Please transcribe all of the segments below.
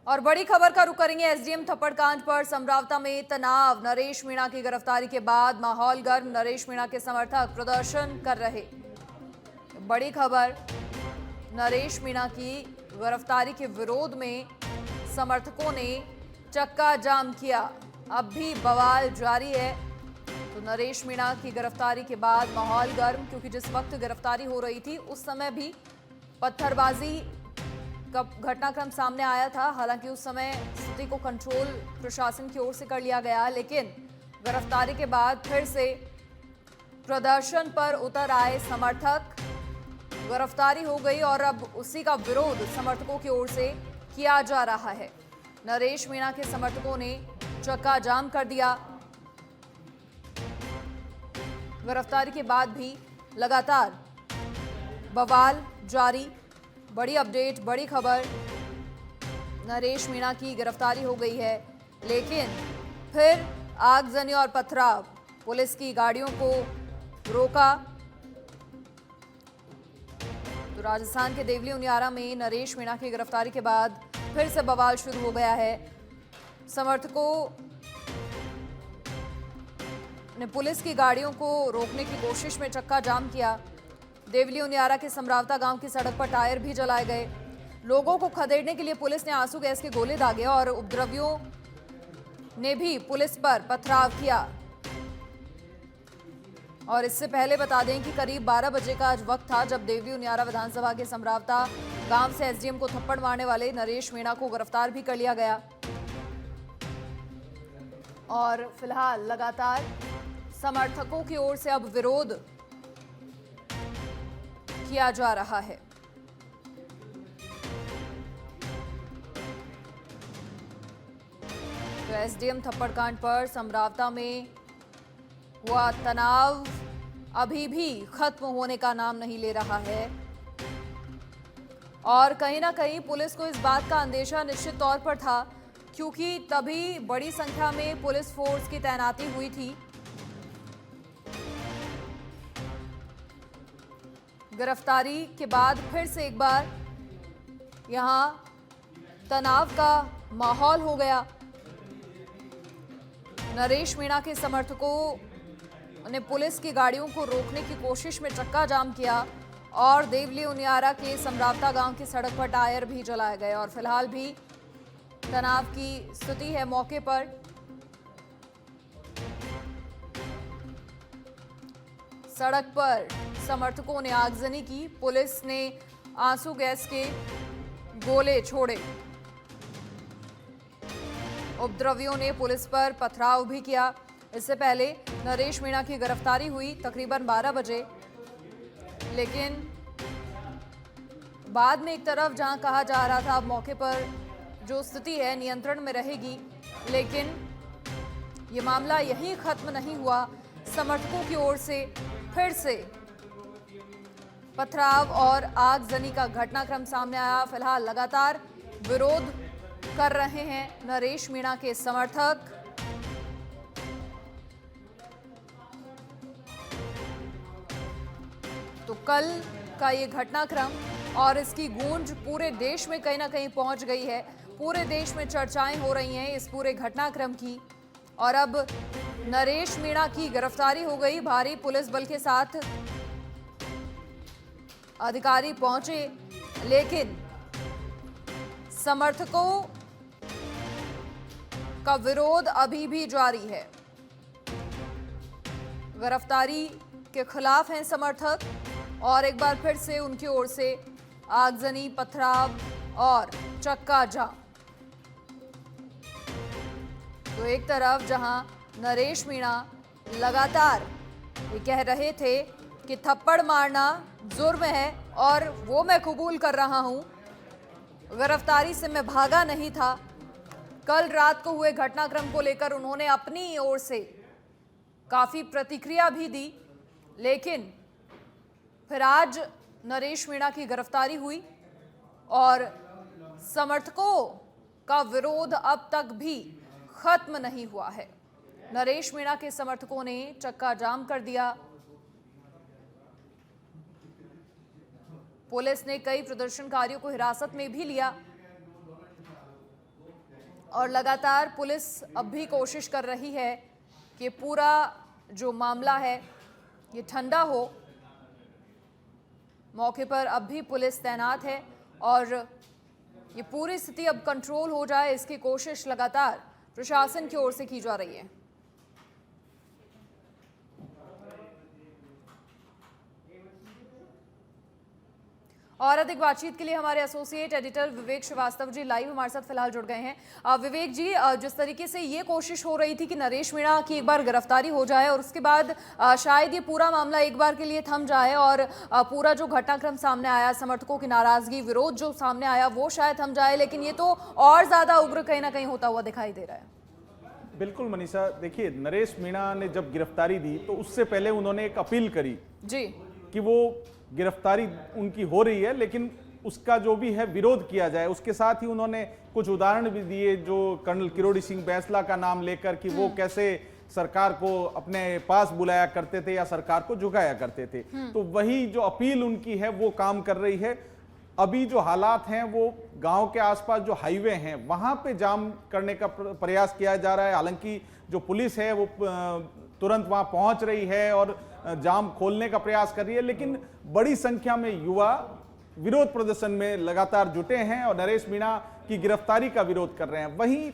और बड़ी खबर का रुख करेंगे एसडीएम थप्पड़ कांड पर। समरावता में तनाव, नरेश मीणा की गिरफ्तारी के बाद माहौल गर्म। नरेश मीणा के समर्थक प्रदर्शन कर रहे। बड़ी खबर, नरेश मीणा की गिरफ्तारी के विरोध में समर्थकों ने चक्का जाम किया। अब भी बवाल जारी है। तो नरेश मीणा की गिरफ्तारी के बाद माहौल गर्म, क्योंकि जिस वक्त गिरफ्तारी हो रही थी उस समय भी पत्थरबाजी का घटनाक्रम सामने आया था। हालांकि उस समय स्थिति को कंट्रोल प्रशासन की ओर से कर लिया गया, लेकिन गिरफ्तारी के बाद फिर से प्रदर्शन पर उतर आए समर्थक। गिरफ्तारी हो गई और अब उसी का विरोध समर्थकों की ओर से किया जा रहा है। नरेश मीणा के समर्थकों ने चक्का जाम कर दिया। गिरफ्तारी के बाद भी लगातार बवाल जारी। बड़ी अपडेट, बड़ी खबर, नरेश मीणा की गिरफ्तारी हो गई है, लेकिन फिर आगजनी और पथराव। पुलिस की गाड़ियों को रोका। तो राजस्थान के देवली उनियारा में नरेश मीणा की गिरफ्तारी के बाद फिर से बवाल शुरू हो गया है। समर्थकों ने पुलिस की गाड़ियों को रोकने की कोशिश में चक्का जाम किया। देवली उनियारा के समरावता गांव की सड़क पर टायर भी जलाए गए। लोगों को खदेड़ने के लिए पुलिस ने आंसू गैस के गोले दागे और उपद्रवियों ने भी पुलिस पर पथराव किया। और इससे पहले बता दें कि करीब 12 बजे का आज वक्त था जब देवली उनियारा विधानसभा के समरावता गांव से एसडीएम को थप्पड़ मारने वाले नरेश मीणा को गिरफ्तार भी कर लिया गया। और फिलहाल लगातार समर्थकों की ओर से अब विरोध किया जा रहा है। तो एसडीएम थप्पड़ कांड पर समरावता में हुआ तनाव अभी भी खत्म होने का नाम नहीं ले रहा है। और कहीं ना कहीं पुलिस को इस बात का अंदेशा निश्चित तौर पर था, क्योंकि तभी बड़ी संख्या में पुलिस फोर्स की तैनाती हुई थी। गिरफ्तारी के बाद फिर से एक बार यहां तनाव का माहौल हो गया। नरेश मीणा के समर्थकों ने पुलिस की गाड़ियों को रोकने की कोशिश में चक्का जाम किया और देवली उनियारा के समरावता गांव की सड़क पर टायर भी जलाए गए। और फिलहाल भी तनाव की स्थिति है मौके पर। सड़क पर समर्थकों ने आगजनी की। पुलिस ने आंसू गैस के गोले छोड़े। उपद्रवियों ने पुलिस पर पथराव भी किया। इससे पहले नरेश मीणा की गिरफ्तारी हुई तकरीबन 12 बजे, लेकिन बाद में एक तरफ जहां कहा जा रहा था अब मौके पर जो स्थिति है नियंत्रण में रहेगी, लेकिन ये मामला यहीं खत्म नहीं हुआ। समर्थकों की ओर से फिर से पथराव और आगजनी का घटनाक्रम सामने आया। फिलहाल लगातार विरोध कर रहे हैं नरेश मीणा के समर्थक। तो कल का ये घटनाक्रम और इसकी गूंज पूरे देश में कहीं ना कहीं पहुंच गई है। पूरे देश में चर्चाएं हो रही हैं इस पूरे घटनाक्रम की। और अब नरेश मीणा की गिरफ्तारी हो गई। भारी पुलिस बल के साथ अधिकारी पहुंचे, लेकिन समर्थकों का विरोध अभी भी जारी है। गिरफ्तारी के खिलाफ हैं समर्थक और एक बार फिर से उनकी ओर से आगजनी, पथराव और चक्का जाम। तो एक तरफ जहां नरेश मीणा लगातार ये कह रहे थे कि थप्पड़ मारना जुर्म है और वो मैं कबूल कर रहा हूं, गिरफ्तारी से मैं भागा नहीं था। कल रात को हुए घटनाक्रम को लेकर उन्होंने अपनी ओर से काफी प्रतिक्रिया भी दी, लेकिन फिर आज नरेश मीणा की गिरफ्तारी हुई और समर्थकों का विरोध अब तक भी खत्म नहीं हुआ है। नरेश मीणा के समर्थकों ने चक्का जाम कर दिया। पुलिस ने कई प्रदर्शनकारियों को हिरासत में भी लिया। और लगातार पुलिस अब भी कोशिश कर रही है कि पूरा जो मामला है ये ठंडा हो। मौके पर अब भी पुलिस तैनात है और ये पूरी स्थिति अब कंट्रोल हो जाए, इसकी कोशिश लगातार प्रशासन की ओर से की जा रही है। और अधिक बातचीत के लिए हमारे एसोसिएट एडिटर विवेक श्रीवास्तव जी लाइव हमारे साथ फिलहाल जुड़ गए हैं। विवेक जी, जिस तरीके से ये कोशिश हो रही थी कि नरेश मीणा की एक बार गिरफ्तारी हो जाए और उसके बाद शायद ये पूरा मामला एक बार के लिए थम जाए और पूरा जो घटनाक्रम सामने आया, समर्थकों की नाराजगी, विरोध जो सामने आया वो शायद थम जाए, लेकिन ये तो और ज्यादा उग्र कहीं ना कहीं होता हुआ दिखाई दे रहा है। बिल्कुल मनीषा, देखिए नरेश मीणा ने जब गिरफ्तारी दी तो उससे पहले उन्होंने एक अपील करी जी कि वो गिरफ्तारी उनकी हो रही है लेकिन उसका जो भी है विरोध किया जाए। उसके साथ ही उन्होंने कुछ उदाहरण भी दिए, जो कर्नल किरोड़ी सिंह बैंसला का नाम लेकर कि वो कैसे सरकार को अपने पास बुलाया करते थे या सरकार को झुकाया करते थे। तो वही जो अपील उनकी है वो काम कर रही है। अभी जो हालात हैं वो गांव के आसपास जो हाईवे हैं वहां पे जाम करने का प्रयास किया जा रहा है। हालांकि जो पुलिस है वो तुरंत वहां पहुंच रही है और जाम खोलने का प्रयास कर रही है, लेकिन बड़ी संख्या में युवा विरोध प्रदर्शन में लगातार जुटे हैं और नरेश मीणा की गिरफ्तारी का विरोध कर रहे हैं। वहीं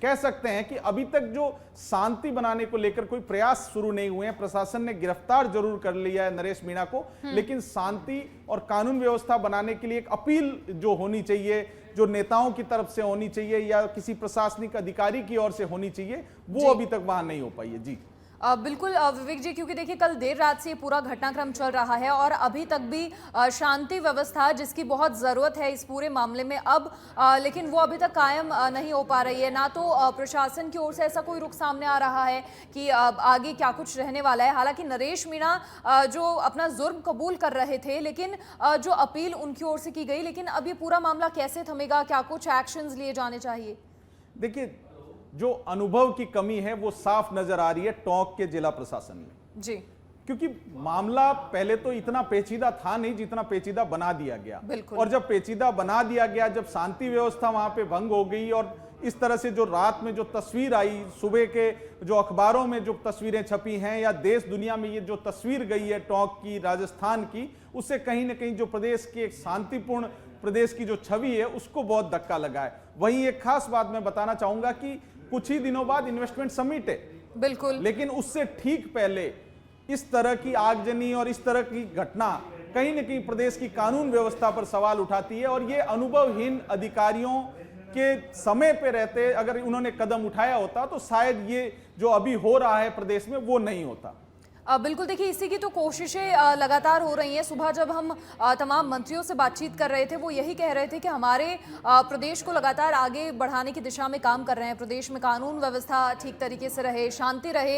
कह सकते हैं कि अभी तक जो शांति बनाने को लेकर कोई प्रयास शुरू नहीं हुए हैं। प्रशासन ने गिरफ्तार जरूर कर लिया है नरेश मीणा को, लेकिन शांति और कानून व्यवस्था बनाने के लिए एक अपील जो होनी चाहिए, जो नेताओं की तरफ से होनी चाहिए या किसी प्रशासनिक अधिकारी की ओर से होनी चाहिए, वो अभी तक वहां नहीं हो पाई है। जी बिल्कुल विवेक जी, क्योंकि देखिए कल देर रात से ये पूरा घटनाक्रम चल रहा है और अभी तक भी शांति व्यवस्था जिसकी बहुत ज़रूरत है इस पूरे मामले में अब लेकिन वो अभी तक कायम नहीं हो पा रही है। ना तो प्रशासन की ओर से ऐसा कोई रुख सामने आ रहा है कि आगे क्या कुछ रहने वाला है। हालांकि नरेश मीणा जो अपना जुर्म कबूल कर रहे थे, लेकिन जो अपील उनकी ओर से की गई, लेकिन अब ये पूरा मामला कैसे थमेगा, क्या कुछ एक्शंस लिए जाने चाहिए? देखिए, जो अनुभव की कमी है वो साफ नजर आ रही है टोंक के जिला प्रशासन में जी, क्योंकि मामला पहले तो इतना पेचीदा था नहीं जितना पेचीदा बना दिया गया। और जब पेचीदा बना दिया गया, जब शांति व्यवस्था वहां पे भंग हो गई और इस तरह से जो रात में जो तस्वीर आई, सुबह के जो अखबारों में जो तस्वीरें छपी हैं या देश दुनिया में ये जो तस्वीर गई है टोंक की, राजस्थान की, उससे कहीं ना कहीं जो प्रदेश की एक शांतिपूर्ण प्रदेश की जो छवि है उसको बहुत धक्का लगा है। वहीं एक खास बात मैं बताना चाहूंगा कि कुछ ही दिनों बाद इन्वेस्टमेंट समिट है, बिल्कुल, लेकिन उससे ठीक पहले इस तरह की आगजनी और इस तरह की घटना कहीं न कहीं प्रदेश की कानून व्यवस्था पर सवाल उठाती है। और ये अनुभवहीन अधिकारियों के समय पे रहते अगर उन्होंने कदम उठाया होता तो शायद ये जो अभी हो रहा है प्रदेश में वो नहीं होता। बिल्कुल, देखिए इसी की तो कोशिशें लगातार हो रही हैं। सुबह जब हम तमाम मंत्रियों से बातचीत कर रहे थे वो यही कह रहे थे कि हमारे प्रदेश को लगातार आगे बढ़ाने की दिशा में काम कर रहे हैं। प्रदेश में कानून व्यवस्था ठीक तरीके से रहे, शांति रहे,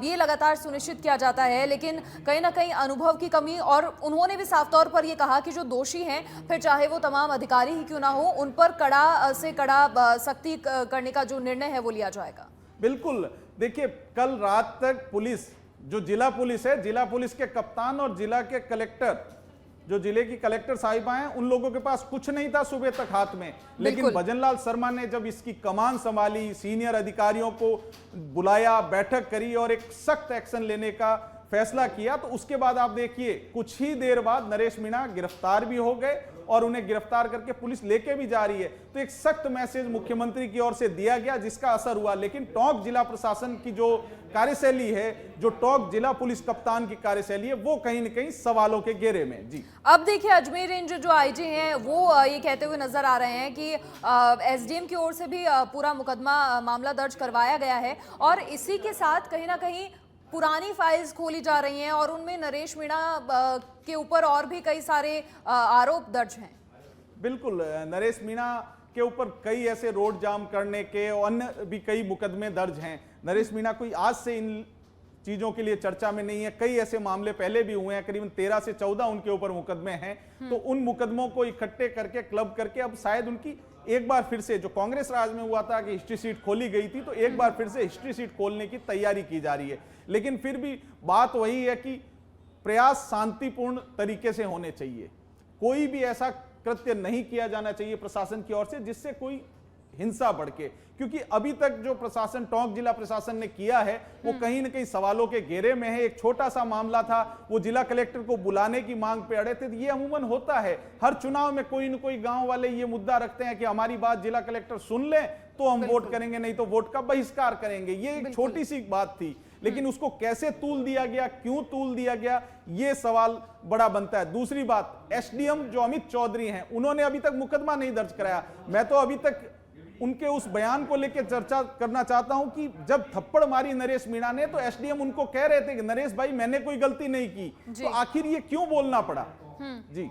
ये लगातार सुनिश्चित किया जाता है। लेकिन कहीं ना कहीं अनुभव की कमी, और उन्होंने भी साफ तौर पर ये कहा कि जो दोषी हैं, फिर चाहे वो तमाम अधिकारी ही क्यों ना हो, उन पर कड़ा से कड़ा सख्ती करने का जो निर्णय है वो लिया जाएगा। बिल्कुल, देखिए कल रात तक पुलिस, जो जिला पुलिस है, जिला पुलिस के कप्तान और जिला के कलेक्टर, जो जिले की कलेक्टर साहिबा हैं, उन लोगों के पास कुछ नहीं था सुबह तक हाथ में। लेकिन भजनलाल शर्मा ने जब इसकी कमान संभाली, सीनियर अधिकारियों को बुलाया, बैठक करी और एक सख्त एक्शन लेने का फैसला किया, तो उसके बाद आप देखिए कुछ ही देर बाद नरेश मीणा गिरफ्तार भी हो गए और उन्हें गिरफ्तार करके पुलिस लेके भी जा रही है। तो एक सख्त मैसेज मुख्यमंत्री की ओर से दिया गया जिसका असर हुआ। लेकिन टोंक जिला प्रशासन की जो कार्यशैली है, जो टोंक जिला पुलिस कप्तान की कार्यशैली है, वो कहीं न कहीं सवालों के घेरे में। जी, अब देखिए अजमेर रेंज जो आईजी हैं वो ये कहते हुए नजर आ रहे हैं कि एसडीएम की ओर से भी पूरा मुकदमा मामला दर्ज करवाया गया है और इसी के साथ कहीं ना कहीं पुरानी फाइल्स खोली जा रही हैं और उनमें नरेश मीणा के ऊपर और भी कई सारे आरोप दर्ज हैं। बिल्कुल, नरेश मीणा के ऊपर कई ऐसे रोड जाम करने के और अन्य भी कई मुकदमे दर्ज हैं। नरेश मीणा कोई आज से इन चीजों के लिए चर्चा में नहीं है, कई ऐसे मामले पहले भी हुए हैं, करीबन 13 से 14 उनके ऊपर मुकदमे हैं। तो उन मुकदमों को इकट्ठे करके क्लब करके अब शायद उनकी एक बार फिर से, जो कांग्रेस राज में हुआ था कि हिस्ट्री सीट खोली गई थी, तो एक बार फिर से हिस्ट्री सीट खोलने की तैयारी की जा रही है। लेकिन फिर भी बात वही है कि प्रयास शांतिपूर्ण तरीके से होने चाहिए। कोई भी ऐसा कृत्य नहीं किया जाना चाहिए प्रशासन की ओर से जिससे कोई हिंसा भड़के, क्योंकि अभी तक जो प्रशासन, टोंक जिला प्रशासन ने किया है वो कहीं ना कहीं सवालों के घेरे में है। एक छोटा सा मामला था, वो जिला कलेक्टर को बुलाने की मांग पे अड़े थे। ये अमूमन होता है, हर चुनाव में कोई न कोई गांव वाले ये मुद्दा रखते हैं कि हमारी बात जिला कलेक्टर सुन ले तो हम वोट करेंगे, नहीं तो वोट का बहिष्कार करेंगे। ये एक छोटी सी बात थी, लेकिन उसको कैसे तूल दिया गया, क्यों तूल दिया गया, ये सवाल बड़ा बनता है। दूसरी बात, एसडीएम जो अमित चौधरी हैं, उन्होंने अभी तक मुकदमा नहीं दर्ज कराया। मैं तो अभी तक उनके उस बयान को लेकर चर्चा करना चाहता हूं कि जब थप्पड़ मारी नरेश मीणा ने तो एसडीएम उनको कह रहे थे कि नरेश भाई मैंने कोई गलती नहीं की, तो आखिर ये क्यों बोलना पड़ा? जी,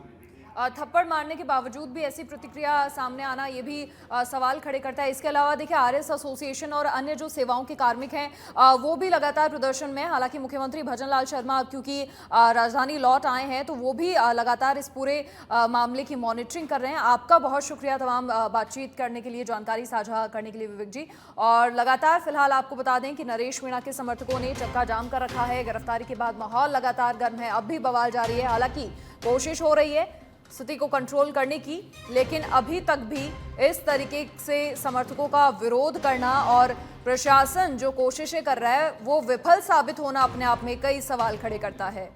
थप्पड़ मारने के बावजूद भी ऐसी प्रतिक्रिया सामने आना ये भी सवाल खड़े करता है। इसके अलावा देखिए, आरएस एसोसिएशन और अन्य जो सेवाओं के कार्मिक हैं वो भी लगातार प्रदर्शन में। हालांकि मुख्यमंत्री भजनलाल शर्मा क्योंकि राजधानी लौट आए हैं तो वो भी लगातार इस पूरे मामले की मॉनिटरिंग कर रहे हैं। आपका बहुत शुक्रिया तमाम बातचीत करने के लिए, जानकारी साझा करने के लिए विवेक जी। और लगातार फिलहाल आपको बता दें कि नरेश मीणा के समर्थकों ने चक्का जाम कर रखा है। गिरफ्तारी के बाद माहौल लगातार गर्म है, अब भी बवाल जारी है। हालांकि कोशिश हो रही है स्थिति को कंट्रोल करने की, लेकिन अभी तक भी इस तरीके से समर्थकों का विरोध करना और प्रशासन जो कोशिशें कर रहा है वो विफल साबित होना अपने आप में कई सवाल खड़े करता है।